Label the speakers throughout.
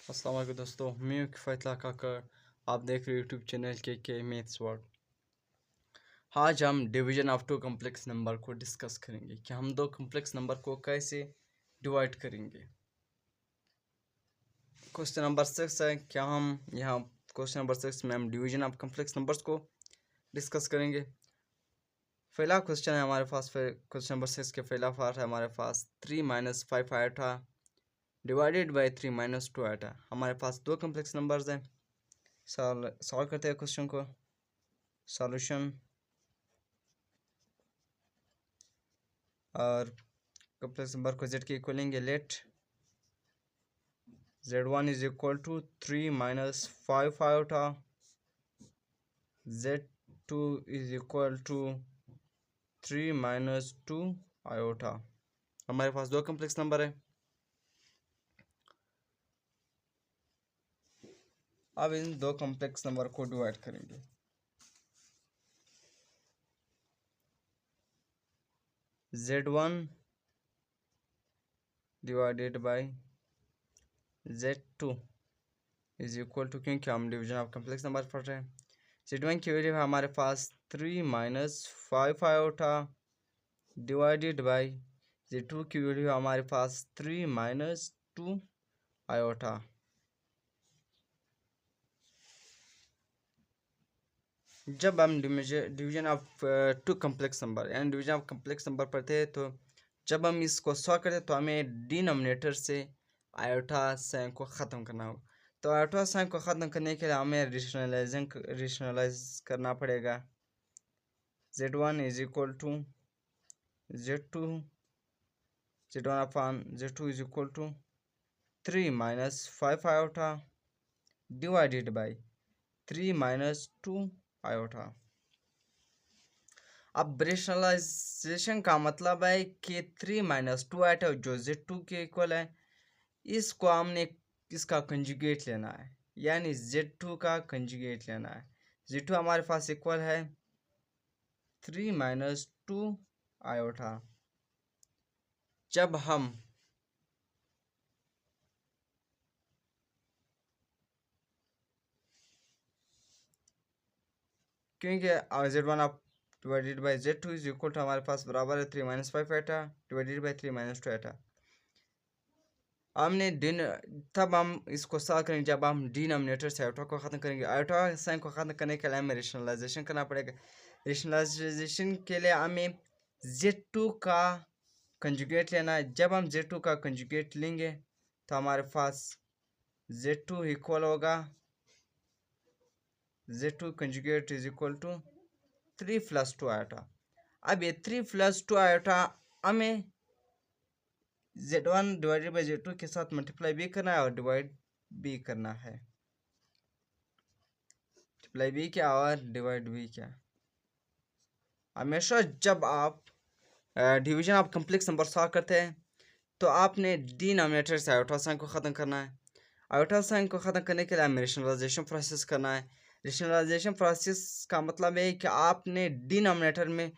Speaker 1: अस्सलाम वालेकुम दोस्तों, मैं हूं किफ़ायत काकर। आप देख रहे हो यूट्यूब चैनल के मैथ्स वर्ल्ड। आज हम division of two complex number को डिस्कस करेंगे कि हम दो कम्प्लेक्स नंबर को कैसे डिवाइड करेंगे। क्वेश्चन नंबर 6 है। क्या हम यहाँ क्वेश्चन नंबर 6 में हम डिवीजन ऑफ कम्प्लेक्स नंबर्स को डिस्कस करेंगे। पहला क्वेश्चन है हमारे पास, क्वेश्चन नंबर 6 के पहला पार्ट है हमारे पास 3 - 5 आयोटा डिवाइडेड बाई 3 - 2 आयोटा। हमारे पास दो कम्प्लेक्स नंबर्स हैं। सॉल्व करते हैं क्वेश्चन को। सॉल्यूशन और कम्प्लेक्स नंबर को z के इक्वल लेंगे। Let z1 is equal to 3 - 5 iota, z2 is equal to 3 - 2 iota. हमारे पास दो कम्प्लेक्स नंबर है। अब इन दो कम्प्लेक्स नंबर को डिवाइड करेंगे। z1 divided by z2 is equal to, क्योंकि हम डिवीजन ऑफ कम्प्लेक्स नंबर पढ़ रहे हैं, z1 की वैल्यू है हमारे पास 3 - 5 आयोटा डिवाइडेड बाई z2 की वैल्यू हमारे पास 3 - 2 आयोटा। जब हम division of two complex number यानी डिवीजन ऑफ कम्प्लेक्स नंबर पढ़ते हैं, तो जब हम इसको सॉल्व करते हैं तो हमें डिनोमिनेटर से आयोटा साइन को ख़त्म करना होगा। तो आयोटा साइन को ख़त्म करने के लिए हमें रेशनलाइज करना पड़ेगा। z1 is equal to z2 z1 upon z2 is equal to 3 - 5 iota divided by 3 - 2 iota. अब रेशनलाइजेशन का मतलब है कि 3 - 2 आयोटा जो z2 के इक्वल है, इसको हमने इसका कंजुगेट लेना है, यानी z2 का कंजुगेट लेना है। z2 हमारे पास इक्वल है 3 - 2 आयोटा। जब हम क्योंकि z1 आप divided by z2 is equal to हमारे पास बराबर है 3 - 5 आयोटा डिवाइडेड बाई 3 - 2 आयोटा। हमने डिन तब हम इसको सॉल्व करेंगे जब हम डिनोमिनेटर से आयोटा को ख़त्म करेंगे। आयोटा साइन को ख़त्म करने के लिए हमें रेशनलाइजेशन करना पड़ेगा। रेशनलाइजेशन के लिए हमें z2 का कंजुगेट लेना है। जब हम z2 का कंजुगेट लेंगे तो हमारे पास z2 इक्वल होगा z2 conjugate is equal to 3 + 2 iota. अब ये 3 + 2 आयोटा हमें z1 डिवाइडेड बाई z2 के साथ मल्टीप्लाई भी करना है और डिवाइड भी करना है। मल्टीप्लाई भी क्या और डिवाइड भी क्या। हमेशा जब आप division of complex number solve करते हैं तो आपने डिनोमिनेटर से आयोटा साइन को ख़त्म करना है। आयोटा साइन को ख़त्म करने के लिए हमें रेशनलाइजेशन प्रोसेस करना है। रेशनलाइजेशन प्रोसेस का मतलब है कि आपने डिनोमिनेटर में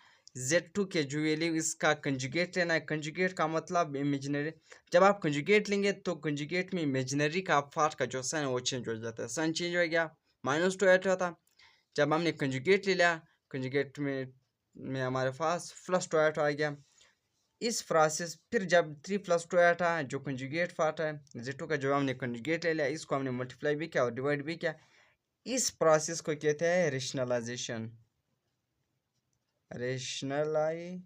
Speaker 1: z2 के जो वैल्यू इसका कंजुगेट लेना है। कंजुगेट का मतलब इमेजिनरी। जब आप कंजुगेट लेंगे तो कंजुगेट में इमेजिनरी का पार्ट का जो साइन है वो चेंज हो जाता है। साइन चेंज हो गया, -2 आयोटा था। जब हमने कंजुगेट ले लिया, कंजुगेट में हमारे पास +2 आयोटा आ गया। इस प्रोसेस फिर जब 3 + 2 आयोटा जो कंजुगेट पार्ट है z2 का, जो हमने कंजुगेट ले लिया, इसको हमने मल्टीप्लाई भी किया और डिवाइड भी किया। इस प्रोसेस को कहते हैं रेशनलाइजेशन। रेशनलाइजिंग,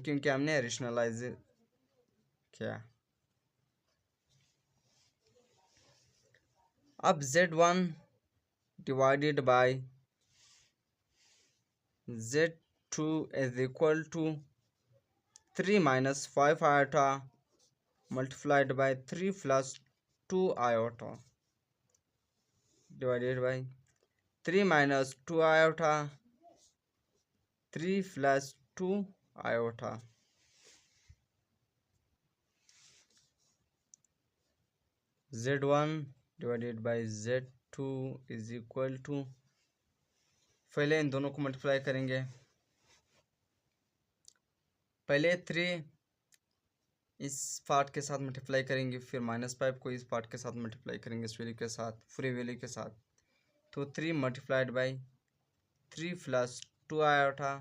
Speaker 1: क्योंकि हमने रेशनलाइज किया। अब z1 divided by z2 is equal to 3 - 5 iota multiplied by 3 + 2 iota divided by 3 - 2 iota 3 + 2 iota. z1 divided by z2 is equal to, पहले इन दोनों को मल्टीप्लाई करेंगे। पहले 3 इस पार्ट के साथ मल्टीप्लाई करेंगे, फिर -5 को इस पार्ट के साथ मल्टीप्लाई करेंगे, इस वैल्यू के साथ, पूरी वैल्यू के साथ। तो 3 multiplied by 3 plus 2 iota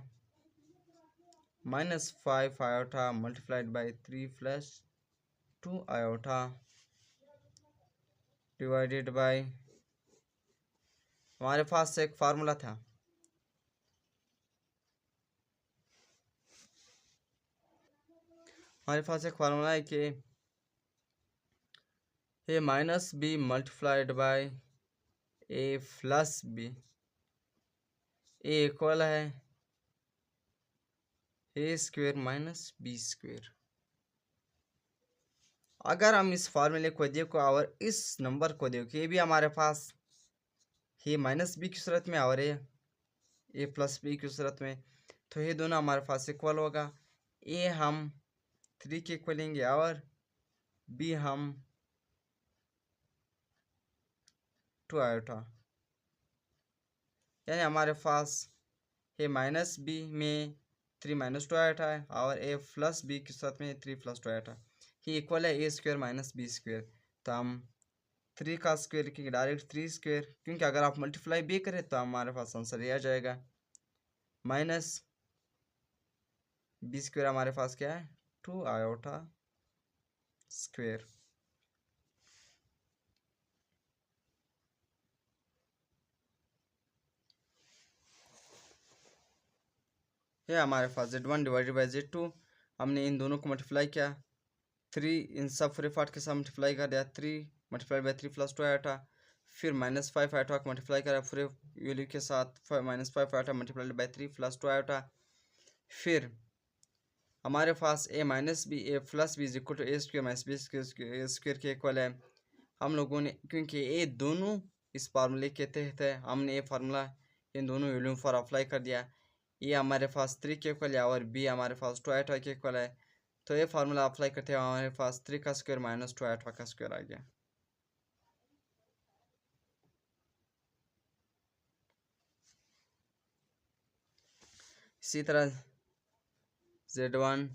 Speaker 1: -5 iota multiplied by 3 plus 2 iota divided by, हमारे पास एक फार्मूला था, हमारे पास एक फार्मूला है कि A minus B multiplied by A plus B, A equal है A square minus B square. अगर हम इस फार्मूले को देखो और इस नंबर को देखो, ये भी हमारे पास ये माइनस बी की सूरत में और ए प्लस बी की सूरत में, तो ये दोनों हमारे पास इक्वल होगा। ए हम 3 के इक्वल लेंगे और बी हम 2 आयोटा, यानी हमारे पास ए माइनस बी में 3 माइनस 2 आयोटा है और ए प्लस बी की सूरत में 3 प्लस 2 आयोटा, ये इक्वल है A square minus B square. तो हम 3 का स्क्वेयर की डायरेक्ट 3 स्क्वेयर, क्योंकि अगर आप मल्टीप्लाई भी करें तो हमारे पास आंसर ये आ जाएगा माइनस बी स्क्वेयर, हमारे पास क्या है 2 आयोटा स्क्वेयर। ये हमारे पास Z1 डिवाइडेड बाई Z2, हमने इन दोनों को मल्टीप्लाई किया, 3 इन सब पूरे पार्ट के साथ मल्टीप्लाई कर दिया, 3 मल्टीप्लाई बाई 3 प्लस 2 आयोटा, फिर -5 आयोटा को मल्टीप्लाई करा पूरे वैल्यू के साथ, -5 iota multiply by 3 plus 2 iota, फिर हमारे पास A minus B A plus B is equal to A square minus B square के इक्वल है। हम लोगों ने, क्योंकि ये दोनों इस फार्मूले के तहत है, हमने ये फार्मूला इन दोनों वैल्यू पर अप्लाई कर दिया। ये हमारे पास 3 के इक्वल है और बी हमारे पास 2 आयोटा के इक्वल है, तो ये फार्मूला अप्लाई करते हैं हमारे पास 3 का स्क्वायर माइनस 2 आयोटा का स्क्वायर आ गया। इसी तरह Z1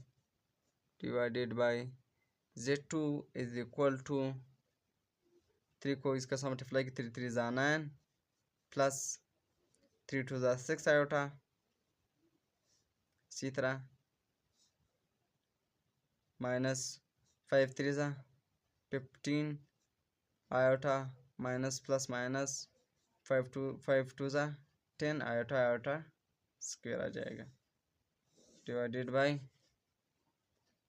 Speaker 1: divided by Z2 is equal to 3 को इसका साथ मल्टीप्लाई की 3 3 जा 9 प्लस 3 2 जा 6 आयोटा, इसी तरह -5 3 जा 15 आयोटा माइनस प्लस माइनस 5 2 जा 10 आयोटा आयोटा स्क्वायर आ जाएगा, डिवाइडेड बाई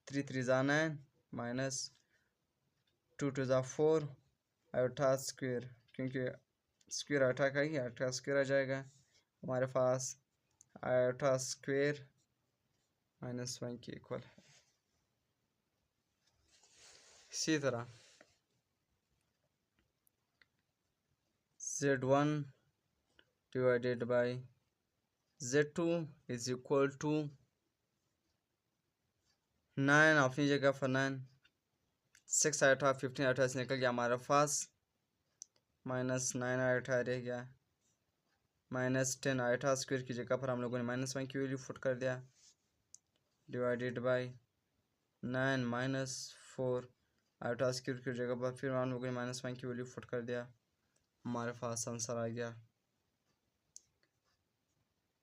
Speaker 1: 3 3 जा 9 माइनस 2 2 जा 4 आयोटा स्क्वायर, क्योंकि स्क्वायर आयोटा का ही आयोटा स्क्वायर आ जाएगा। हमारे पास आयोटा स्क्वायर -1 के इक्वल है। इसी तरह Z1 divided by Z2 is equal to 9 अपनी जगह पर 9 6 आयोटा 15 आयोटा से निकल गया, हमारे पास -9 आयोटा रह गया, -10 आयोटा स्क्वायर की जगह पर हम लोगों ने -1 की वैल्यू पुट कर दिया, डिवाइडेड बाई 9 -4 आयोटा स्क्वायर की जगह पर फिर हम लोगों ने -1 की वैल्यू पुट कर दिया, हमारे पास आंसर आ गया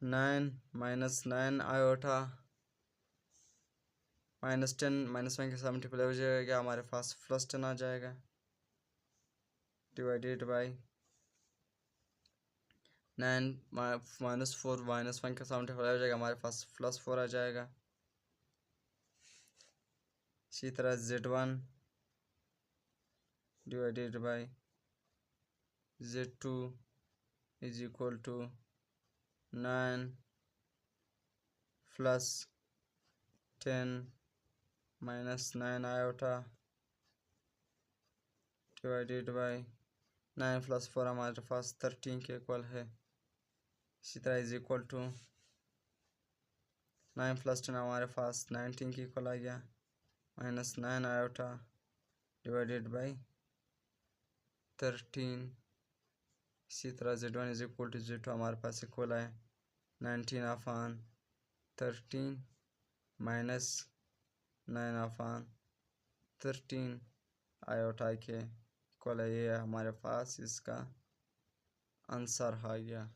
Speaker 1: 9 -9 आयोटा -10 -1 के साथ मल्टीप्लाई हो जाएगा, हमारे पास +10 आ जाएगा, डिवाइडेड बाई 9 -4 -1 के साथ मल्टीप्लाई हो जाएगा, हमारे पास +4 आ जाएगा। इसी तरह Z1 divided by Z2 is equal to 9 plus 10 -9 iota divided by 9 + 4 हमारे पास 13 के इक्वल है। इसी तरह इज इक्वल टू 9 + 10 हमारे पास 19 के इक्वल आ गया, -9 आयोटा डिवाइडेड बाई 13। इसी तरह Z1 is equal to Z2 हमारे पास इक्वल है 19/13 -9/13 13 आयोटा के इक्वल है। ये हमारे पास इसका आंसर आ गया।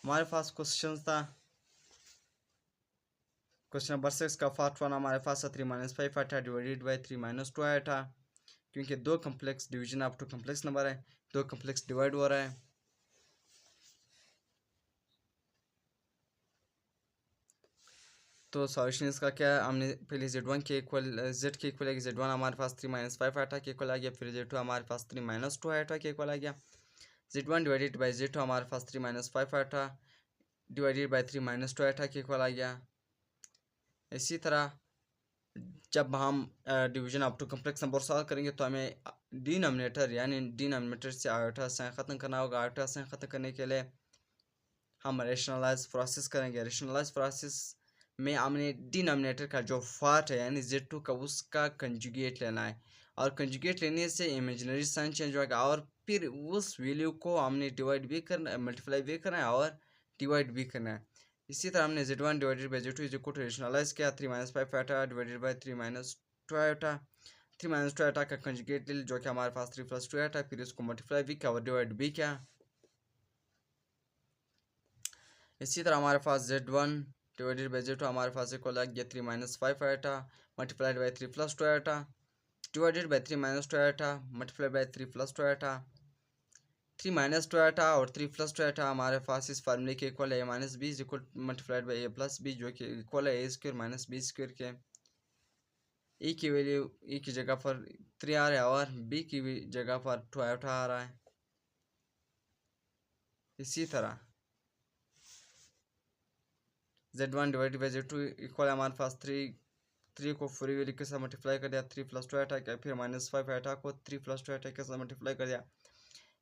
Speaker 1: हमारे पास क्वेश्चन था क्वेश्चन नंबर 6 का पार्ट 1 हमारे पास 3 - 5 आया था डिवाइडेड बाई 3 - 2 आया था। क्योंकि दो complex division up to complex number है, दो कम्प्लेक्स डिवाइड हो रहा है। तो सॉल्यूशन इसका क्या है, हमने पहले z1 के इक्वल z के इक्वल है कि z1 हमारे पास 3 - 5 आया था के इक्वल आ गया। फिर z2 हमारे पास 3 - 2 आया था के इक्वल आ गया। z1 डिवाइडेड बाई z2 हमारे पास 3 - 5 आया था डिवाइडेड बाई 3 - 2 आया था के इक्वल आ गया। इसी तरह जब हम division up to complex number solve करेंगे तो हमें डिनोमिनेटर यानी डिनोमिनेटर से आयोटा साइन ख़त्म करना होगा। आयोटा साइन ख़त्म करने के लिए हम रेशनलाइज प्रोसेस करेंगे। रेशनलाइज प्रोसेस में हमने डिनोमिनेटर का जो पार्ट है यानी z2 का उसका कंजुगेट लेना है, और कंजुगेट लेने से इमेजिनरी साइन चेंज होगा और फिर उस वैल्यू को हमने डिवाइड भी करना है, मल्टीप्लाई भी करना है और डिवाइड भी करना है। इसी तरह हमने z1 divided by z2 is equal to rationalise किया 3 - 5 आटा डिवाइडेड बाई 3 - 2 आटा। 3 - 2 आटा का कंजुगेट ले जो कि हमारे पास 3 + 2 आटा, फिर इसको मल्टीप्लाई भी किया और डिवाइड भी किया। इसी तरह हमारे पास z1 डिवाइडेड बाई z2 हमारे पास इक्वल आ गया 3 - 5 आटा मल्टीप्लाइड बाई 3 + 2 आटा डिवाइडेड बाई 3 - 2 आटा मल्टीप्लाइड बाई 3 + 2 आटा। 3 - 2 आटा और 3 + 2 आटा हमारे पास इस फार्मूले के इक्वल है a - b is equal multiplied by a + b जो कि इक्वल है a² - b² के। e की वैल्यू e की जगह पर 3 आ रहा है और b की जगह पर 2 आटा आ रहा है। इसी तरह z1 divided by z2 equal है हमारे पास 3 को पूरी वैल्यू के साथ मल्टीप्लाई कर दिया 3 + 2 आटा किया, फिर -5 आटा को 3 + 2 आटा के साथ मल्टीप्लाई कर दिया।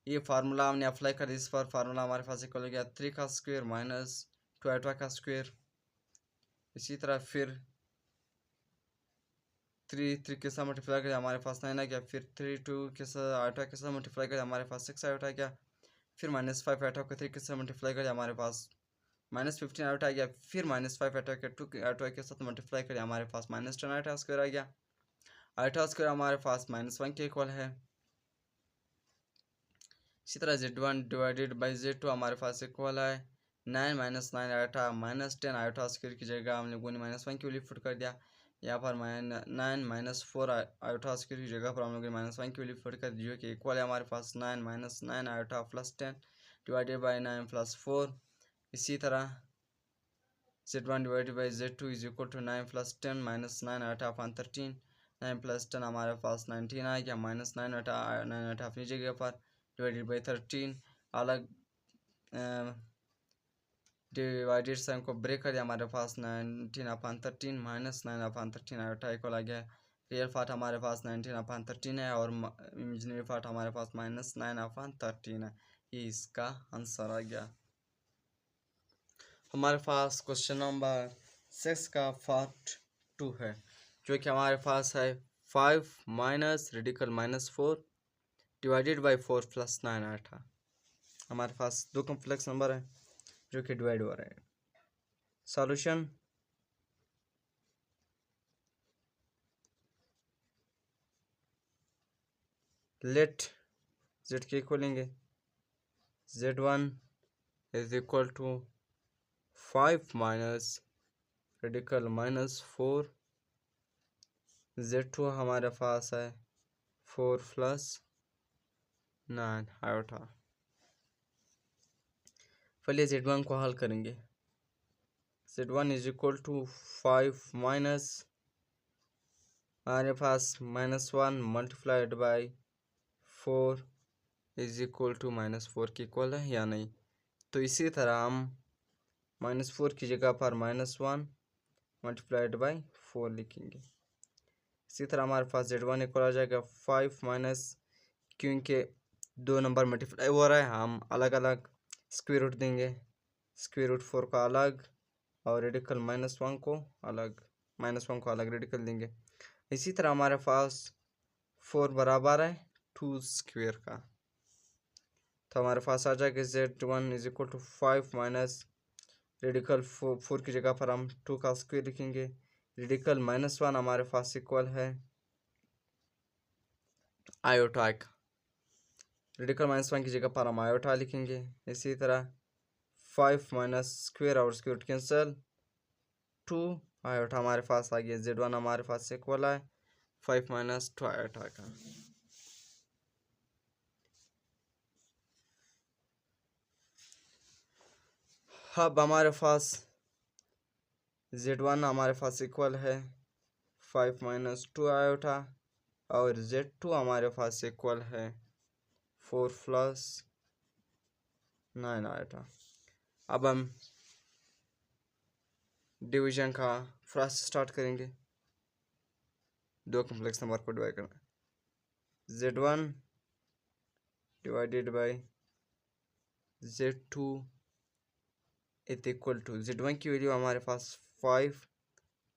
Speaker 1: ये फार्मूला हमने अप्लाई कर इस पर फार्मूला हमारे पास इक्वल हो गया 3 का स्क्वायर माइनस 2 आटा का स्क्वायर। इसी तरह फिर 3 के साथ मल्टीप्लाई कर हमारे पास 9 आ गया, फिर 3 2 के साथ आटा के साथ मल्टीप्लाई कर हमारे पास 6 आटा गया, फिर -5 आटा को 3 के साथ मल्टीप्लाई कर हमारे पास -15 आटा आ गया, फिर -5 आटा के 2 आटा के साथ मल्टीप्लाई कर हमारे पास -10 आटा स्क्वायर आ गया। आटा स्क्वायर हमारे पास -1 के इक्वल है। इसी तरह z1 डिवाइडेड बाई z2 हमारे पास इक्वल है 9 - 9 आयोटा -10 आयोटा स्क्वायर की जगह हमने गुनी -1 की वैल्यू पुट कर दिया। यहाँ पर 9 - 4 आयोटा स्क्वायर की जगह पर हम लोग -1 की वैल्यू पुट कर दी जो कि इक्वल है हमारे पास 9 - 9 आयोटा + 10 डिवाइडेड बाई 9 + 4। इसी तरह z1 divided by z2 is equal to 9 + 10 - 9 iota upon 13। 9 + 10 हमारे पास 19 आ गया, -9 आयोटा 9 आयोटा अपनी जगह पर डिवाइडेड बाई 13 अलग डिवाइडेड साइन को ब्रेक कर दिया हमारे पास 19/13 -9/13 आयोटा इक्वल आ गया। रियल पार्ट हमारे पास 19/13 है और इमेजिनरी पार्ट हमारे पास -9/13 है। ये इसका आंसर आ गया। हमारे पास क्वेश्चन नंबर 6 का पार्ट 2 है जो कि हमारे पास है 5 - रेडिकल -4 डिवाइडेड बाई 4 + 9 आया था। हमारे पास दो कॉम्प्लेक्स नंबर है जो कि डिवाइड हो रहे हैं। सॉल्यूशन लेट z के इक्वल लेंगे z1 is equal to 5 - radical -4 z2 हमारे पास है 4 + 9 आयोटा। पहले z1 को हल करेंगे। z1 is equal to 5 minus हमारे पास -1 multiplied by 4 is equal to -4 की इक्वल है या नहीं। तो इसी तरह हम -4 की जगह पर -1 मल्टीप्लाइड बाई 4 लिखेंगे। इसी तरह हमारे पास z1 इक्वल आ जाएगा 5 माइनस, क्योंकि दो नंबर मल्टीप्लाई हो रहा है हम अलग अलग स्क्वायर रूट देंगे। स्क्वायर रूट 4 का अलग और रेडिकल -1 को अलग, -1 को अलग रेडिकल देंगे। इसी तरह हमारे पास 4 बराबर है 2 स्क्वेयर का, तो हमारे पास आ जाएगा Z1 is equal to 5 minus radical 4 की जगह पर हम 2 का स्क्वायर लिखेंगे। रेडिकल -1 हमारे पास इक्वल है आयोटा का, रेडिकल -1 की जगह पर हम आयोटा लिखेंगे। इसी तरह 5 माइनस स्क्वायर और स्क्वायर कैंसिल, 2 आयोटा हमारे पास आ गया। Z1 हमारे पास इक्वल है 5 माइनस 2 आयोटा का। अब हमारे पास Z1 हमारे पास इक्वल है 5 माइनस 2 आयोटा और Z2 हमारे पास इक्वल है 4 प्लस 9 आयोटा। अब हम डिवीजन का प्रोसेस स्टार्ट करेंगे। दो कॉम्प्लेक्स नंबर को डिवाइड करना, Z1 divided by Z2 is equal to, Z1 की वैल्यू हमारे पास 5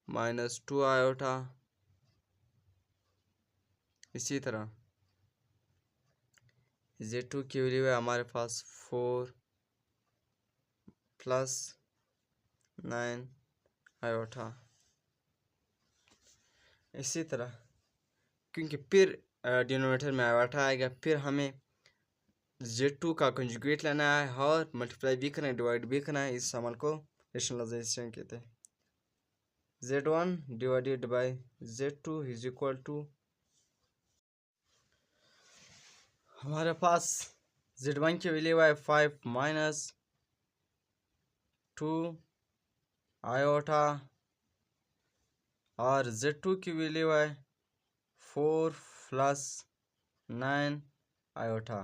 Speaker 1: माइनस 2 आयोटा, इसी तरह Z2 की वैल्यू है हमारे पास 4 प्लस 9 आयोटा। इसी तरह क्योंकि फिर डिनोमिनेटर में आयोटा आएगा, फिर हमें Z2 का कंजुगेट लेना है और मल्टीप्लाई भी करना है, डिवाइड भी करना है। इस अमल को रेशनलाइजेशन कहते हैं। Z1 divided by Z2 is equal to, हमारे पास Z1 की वैल्यू है 5 माइनस 2 आयोटा और Z2 की वैल्यू है 4 प्लस 9 आयोटा।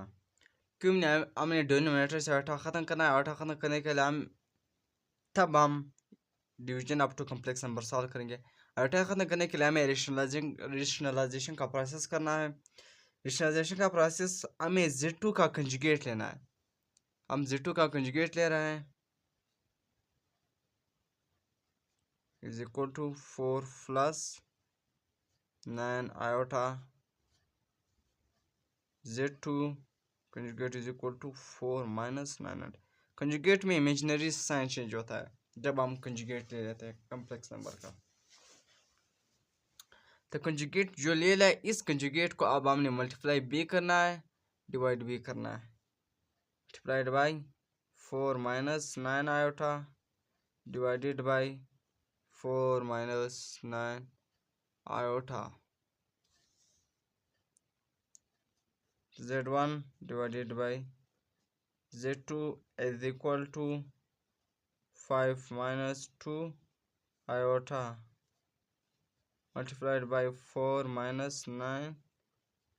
Speaker 1: क्यों हमने डिनोमिनेटर से आयोटा ख़त्म करना है। आयोटा ख़त्म करने के लिए हम division up to complex number solve करेंगे। आयोटा ख़त्म करने के लिए हमें रेशनलाइजेशन का प्रोसेस करना है। रेशनलाइजेशन का प्रोसेस हमें Z2 का कंजुगेट लेना है। हम Z2 का कंजुगेट ले रहे हैं is equal to 4 plus 9 iota Z2 conjugate is equal to 4 minus 9। Conjugate में इमेजिनरी साइन चेंज होता है जब हम कंजुगेट ले लेते हैं कॉम्प्लेक्स नंबर का। तो कंजुगेट जो ले लिया है, इस कंजुगेट को अब हमने मल्टीप्लाई भी करना है, डिवाइड भी करना है। Multiplied by 4 minus 9 iota divided bye 4 minus 9 iota. Z1 divided by Z2 is equal to 5 minus 2 iota multiplied by 4 minus 9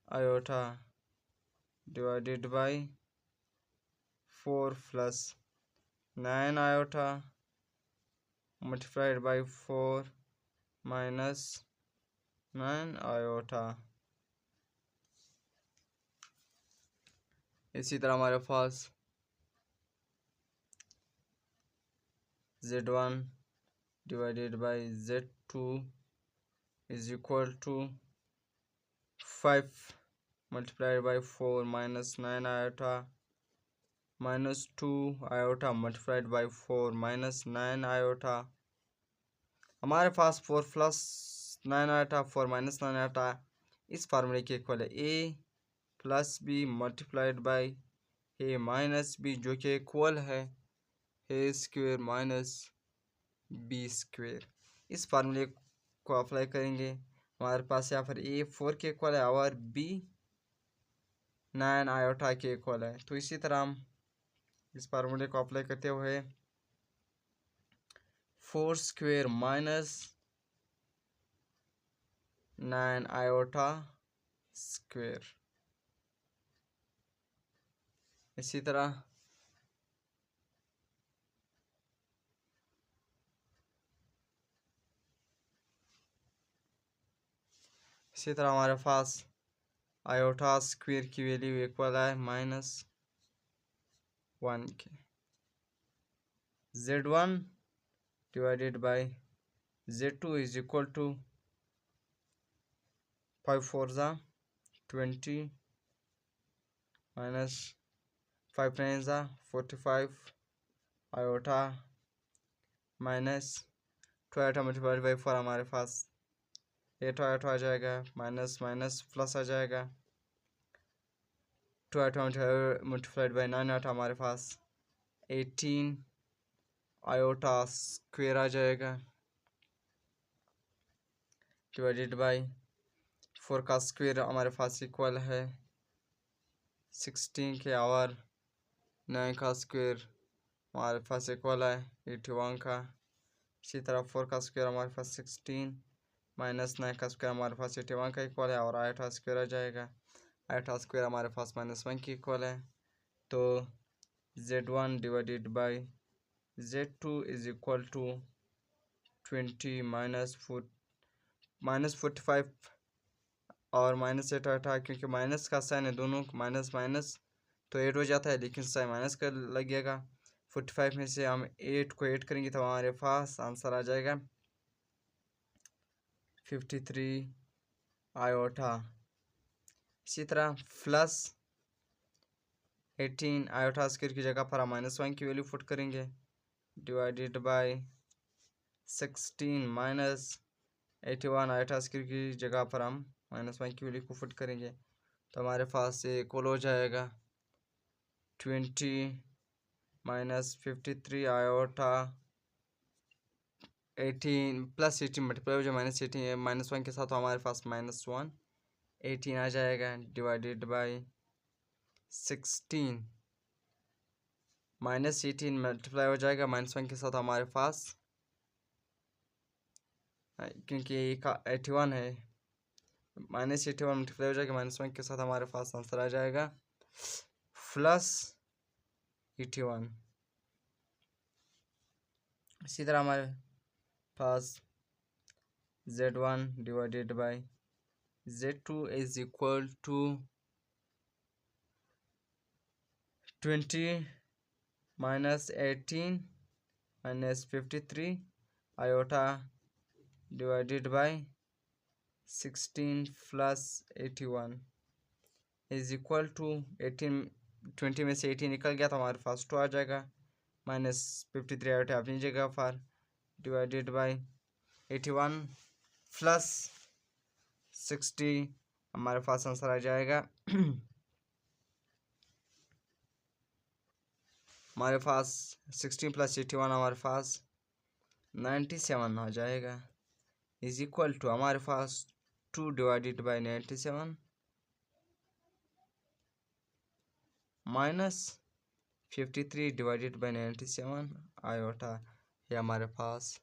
Speaker 1: iota divided by 4 plus 9 iota multiplied by 4 minus 9 iota। इसी तरह हमारे पास Z1 divided by Z2 is equal to 5 multiplied by 4 minus 9 iota minus 2 iota multiplied by 4 minus 9 iota। हमारे पास 4 plus 9 iota 4 minus 9 iota इस फार्मूले के equal है a plus B multiplied by A minus B, जो कि इक्वल है A square minus B square. इस फार्मूले को अप्लाई करेंगे, हमारे पास यहाँ पर ए 4 के इक्वल है और बी 9 आयोटा के इक्वल है। तो इसी तरह हम इस फार्मूले को अप्लाई करते हुए 4 स्क्वेयर माइनस 9 आयोटा स्क्वेयर। इसी तरह हमारे पास आयोटा स्क्वेयर की वैल्यू इक्वल है -1 के। Z1 divided by Z2 is equal to 5 4 ज़ा 20 माइनस 5 9 ज़ा 45 iota minus 2 iota multiplied by 4 हमारे पास 8 आयोटा आ जाएगा, माइनस माइनस प्लस आ जाएगा, 2 आयोटा मल्टीप्लाइड बाई 9 आयोटा हमारे पास 18 आयोटा स्क्वेयर आ जाएगा, डिवाइडेड बाई 4 का स्क्वेयर हमारे पास इक्वल है 16 के, और 9 का स्क्वेयर हमारे पास इक्वल है 81 का। इसी तरह 4 का स्क्वेयर हमारे पास 16 माइनस 9 का स्क्वायर हमारे पास 81 का इक्वल है, और 8 स्क्वायर आ जाएगा, 8 स्क्वायर हमारे पास -1 की इक्वल है। तो Z1 divided by Z2 is equal to 20 minus 45 और -8 8, क्योंकि माइनस का साइन है, दोनों माइनस माइनस तो 8 हो जाता है, लेकिन साइन माइनस का लगेगा। 45 में से हम 8 को 8 करेंगे तो हमारे पास आंसर आ जाएगा 53 आयोटा। इसी तरह प्लस 18 आयोटा स्क्वायर की जगह पर हम -1 की वैल्यू पुट करेंगे, divided by 16 minus 81 iota square की जगह पर हम -1 की वैल्यू को पुट करेंगे, तो हमारे पास ये इक्वल हो जाएगा 20 माइनस 53 आयोटा 18 प्लस 18 मल्टीप्लाई हो जाए -18 -1 के साथ, तो हमारे पास -1 18 आ जाएगा, डिवाइडेड बाय 16 -18 मल्टीप्लाई हो जाएगा -1 के साथ हमारे पास, क्योंकि 81 है, -81 मल्टीप्लाई हो जाएगा -1 के साथ, हमारे पास आंसर आ जाएगा +81। इसी तरह हमारे पास Z1 divided by Z2 is equal to 20 minus 18 minus 53 iota divided by 16 plus 81 is equal to 18, 20 में से 18 निकल गया तो हमारे पास 2 आ जाएगा, -53 आयोटा अपनी जगह पर, डिवाइडेड बाई 81 प्लस 60 हमारे पास आंसर आ जाएगा हमारे पास 16 प्लस 81 हमारे पास 97 आ जाएगा, इज इक्वल टू हमारे पास 2 divided by 97 minus 53 divided by 97 iota, ये हमारे पास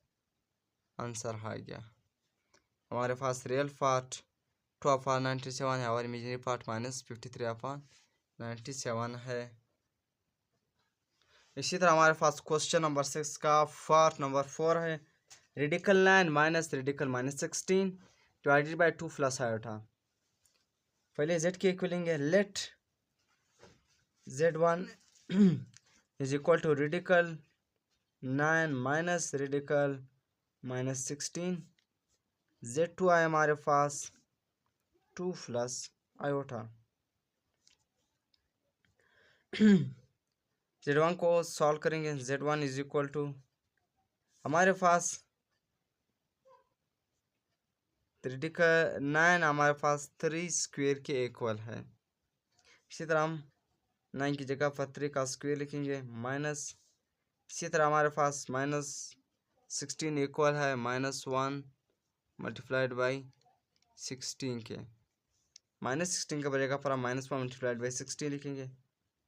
Speaker 1: आंसर आ गया। हमारे पास रियल पार्ट 2/97 है और इमेजिनरी पार्ट -53/97 है। इसी तरह हमारे पास क्वेश्चन नंबर 6 का पार्ट नंबर 4 है, radical 9 minus radical -16 divided by 2 plus iota. पहले z की इक्वल लेंगे, let Z1 is equal to radical 9 minus radical -16, Z2 आए हमारे पास 2 प्लस आयोटा। Z1 को सॉल्व करेंगे, Z1 इज इक्वल टू हमारे पास रेडिकल 9 हमारे पास 3 स्क्वेयर के इक्वल है। इसी तरह हम 9 की जगह पर 3 का स्क्वेयर लिखेंगे, माइनस, इसी तरह हमारे पास -16 इक्वल है -1 मल्टीप्लाइड बाई 16 के, -16 की जगह पर हम -1 मल्टीप्लाइड बाई 16 लिखेंगे,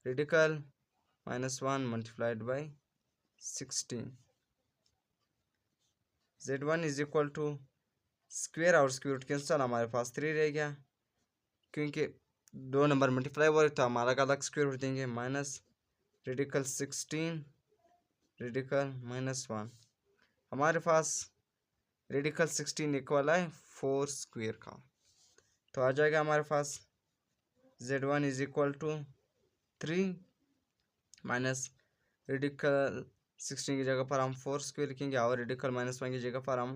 Speaker 1: radical -1 multiplied by 16। Z1 is equal to square और स्क्वेयर रूट कैंसल, हमारे पास 3 रह गया, क्योंकि 2 नंबर मल्टीप्लाई हो रहे तो हम अलग अलग स्क्वेयर रूट देंगे, माइनस रेडिकल 16 रेडिकल -1, हमारे पास रेडिकल 16 इक्वल है 4 स्क्वेयर का, तो आ जाएगा हमारे पास Z1 is equal to 3 minus radical 16 की जगह पर हम 4 स्क्वायर लिखेंगे और रेडिकल -1 की जगह पर हम,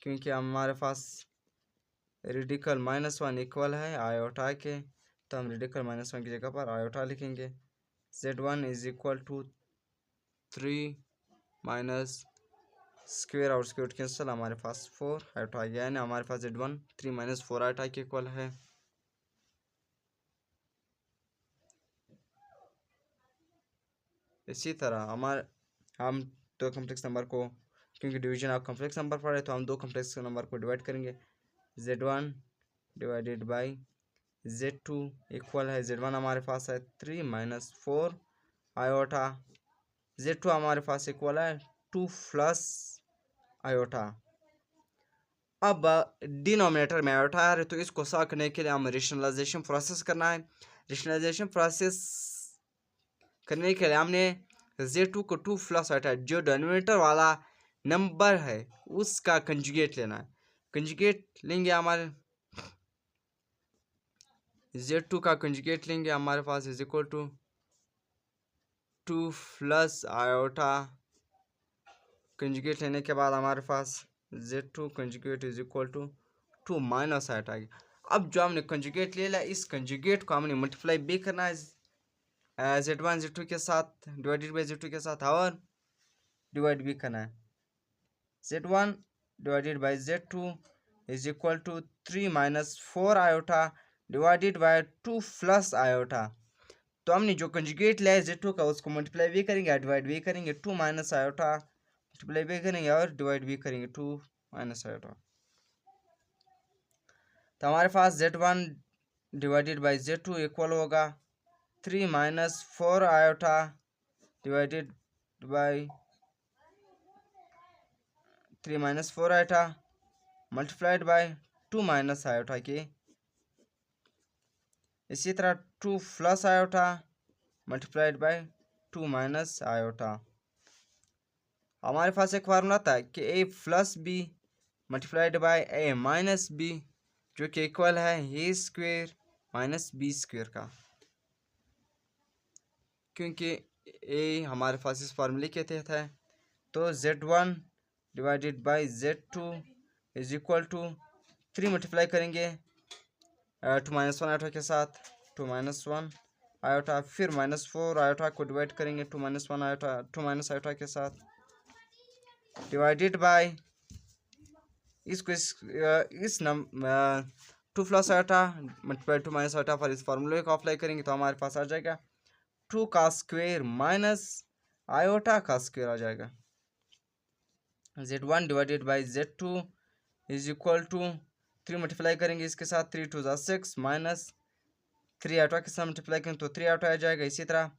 Speaker 1: क्योंकि हमारे पास रेडिकल -1 इक्वल है आयोटा के, तो हम रेडिकल -1 की जगह पर आयोटा लिखेंगे। z1 is equal to 3 minus square और स्क्वायर कैंसिल, हमारे पास 4 आयोटा आ गया, यानी हमारे पास z1 3 माइनस 4 आयोटा के इक्वल है। इसी तरह हम दो कम्प्लेक्स नंबर को, क्योंकि डिवीजन ऑफ कम्प्लेक्स नंबर पढ़े, तो हम दो कम्प्लेक्स नंबर को डिवाइड करेंगे। z1 divided by z2 equal है, z1 हमारे पास है 3 माइनस 4 आयोटा, z2 हमारे पास इक्वल है 2 प्लस आयोटा। अब डिनोमिनेटर में आयोटा आ रहा है, तो इसको सॉल्व करने के लिए हमें रेशनलाइजेशन प्रोसेस करना है। रेशनलाइजेशन प्रोसेस करने के लिए हमने z2 को 2 प्लस आयोटा, जो डिनोमिनेटर वाला नंबर है उसका कंजुगेट लेना है। कंजुगेट लेंगे, हमारे z2 का कंजुगेट लेंगे, हमारे पास is equal to 2 plus iota. Conjugate लेने के बाद हमारे पास z2 conjugate is equal to 2 minus iota आ गया। अब जो हमने कंजुगेट ले लिया, इस कंजुगेट को हमने मल्टीप्लाई भी करना है z1 z2 के साथ, डिवाइडेड बाई z2 के साथ, और डिवाइड भी करना है। z1 divided by z2 is equal to 3 minus 4 iota divided by 2 plus iota. तो हमने जो कंजुगेट लिया है z2 का, उसको मल्टीप्लाई भी करेंगे, डिवाइड भी करेंगे। 2 माइनस आयोटा मल्टीप्लाई भी करेंगे और डिवाइड भी करेंगे, 2 माइनस आयोटा। तो हमारे पास z1 divided by z2 equal होगा 3 minus 4 iota divided by 3 minus 4 iota multiplied by 2 minus iota के। इसी तरह 2 plus iota multiplied by 2 minus iota. हमारे पास एक फार्मूला था कि a plus B multiplied by a minus B, जो कि इक्वल है a square minus B square का, क्योंकि a हमारे पास इस फार्मूले के तहत है। तो z1 divided by z2 is equal to 3 multiply करेंगे 2 माइनस 1 आयोटा के साथ, 2 माइनस 1 आयोटा, फिर माइनस 4 आयोटा को डिवाइड करेंगे 2 माइनस 1 आयोटा, 2 माइनस आयोटा के साथ, डिवाइडेड बाई इसको इस 2 plus iota multiply 2 minus iota पर इस फार्मूले को अप्लाई करेंगे, तो हमारे पास आ जाएगा 2 का स्क्वायर माइनस आयोटा का स्क्वायर आ जाएगा। z1 divided by z2 is equal to 3 multiply करेंगे इसके साथ, 3 2 6 माइनस 3 आयोटा के साथ मल्टीप्लाई करेंगे तो 3 आयोटा आ जाएगा। इसी तरह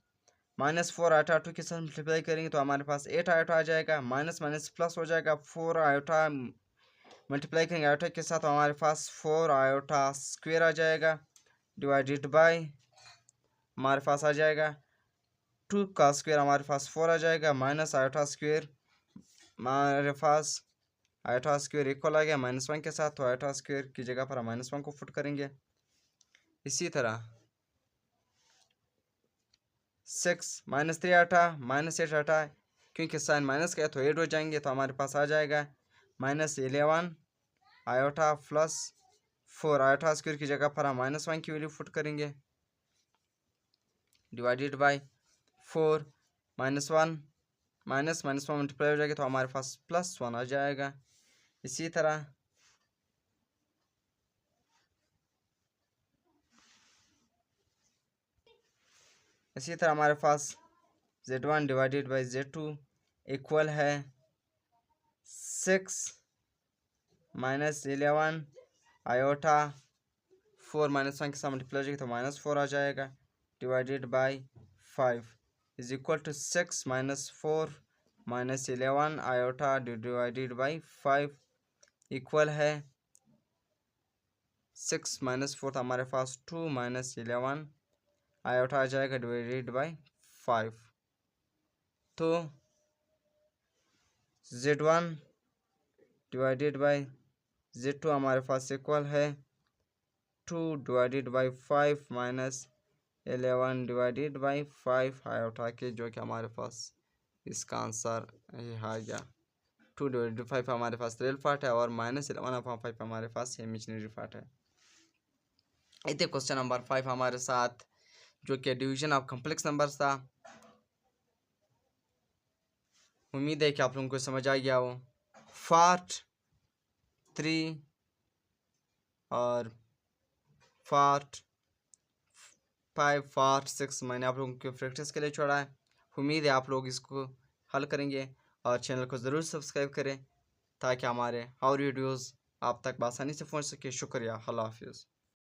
Speaker 1: माइनस 4 आयोटा 2 के साथ मल्टीप्लाई करेंगे तो हमारे पास 8 आयोटा आ जाएगा। माइनस माइनस प्लस हो जाएगा, 4 आयोटा मल्टीप्लाई करेंगे आयोटा के साथ, तो हमारे पास 4 आयोटा स्क्वायर आ जाएगा, डिवाइडेड बाई हमारे पास आ जाएगा 2 का स्क्वायर, हमारे पास 4 आ जाएगा, माइनस आयोटा स्क्वायर, हमारे पास आयोटा स्क्वायर इक्वल आ गया -1 के साथ, तो आयोटा स्क्वायर की जगह पर हम -1 को पुट करेंगे। इसी तरह 6 माइनस 3 आयोटा माइनस 8 आयोटा, क्योंकि साइन माइनस का है तो 8 हो जाएंगे, तो हमारे पास आ जाएगा -11 आयोटा प्लस 4 आयोटा स्क्वायर की जगह पर हम -1 की वैल्यू पुट करेंगे, डिवाइडेड बाई 4 -1 माइनस -1 मल्टीप्लाई हो जाएगा, तो हमारे पास +1 आ जाएगा। इसी तरह हमारे पास z1 divided by z2 equal है 6 माइनस 11 आयोटा 4 -1 के साथ मल्टीप्लाई हो जाएगा तो -4 आ जाएगा, divided by 5 is equal to 6 minus 4 minus 11 iota divided by 5 equal है 6 माइनस 4, तो हमारे पास 2 माइनस 11 आयोटा आ जाएगा, डिवाइडेड बाई 5। तो z1 डिवाइडेड बाई z2 हमारे पास इक्वल है 2 divided by 5 minus 11 divided by 5 iota के, जो कि हमारे पास इसका आंसर ये आ गया 2/5 हमारे पास रियल पार्ट है और -11/5 हमारे पास इमेजिनरी पार्ट है। इतने क्वेश्चन नंबर 5 हमारे साथ जो कि डिवीजन ऑफ कॉम्प्लेक्स नंबर्स था। उम्मीद है कि आप लोगों को समझ आ गया हो। पार्ट 3 और पार्ट 5 पार्ट 6 मैंने आप लोगों की प्रैक्टिस के लिए छोड़ा है। उम्मीद है आप लोग इसको हल करेंगे और चैनल को ज़रूर सब्सक्राइब करें ताकि हमारे और वीडियोज़ आप तक आसानी से पहुंच सके। शुक्रिया। अल्लाह हाफिज़।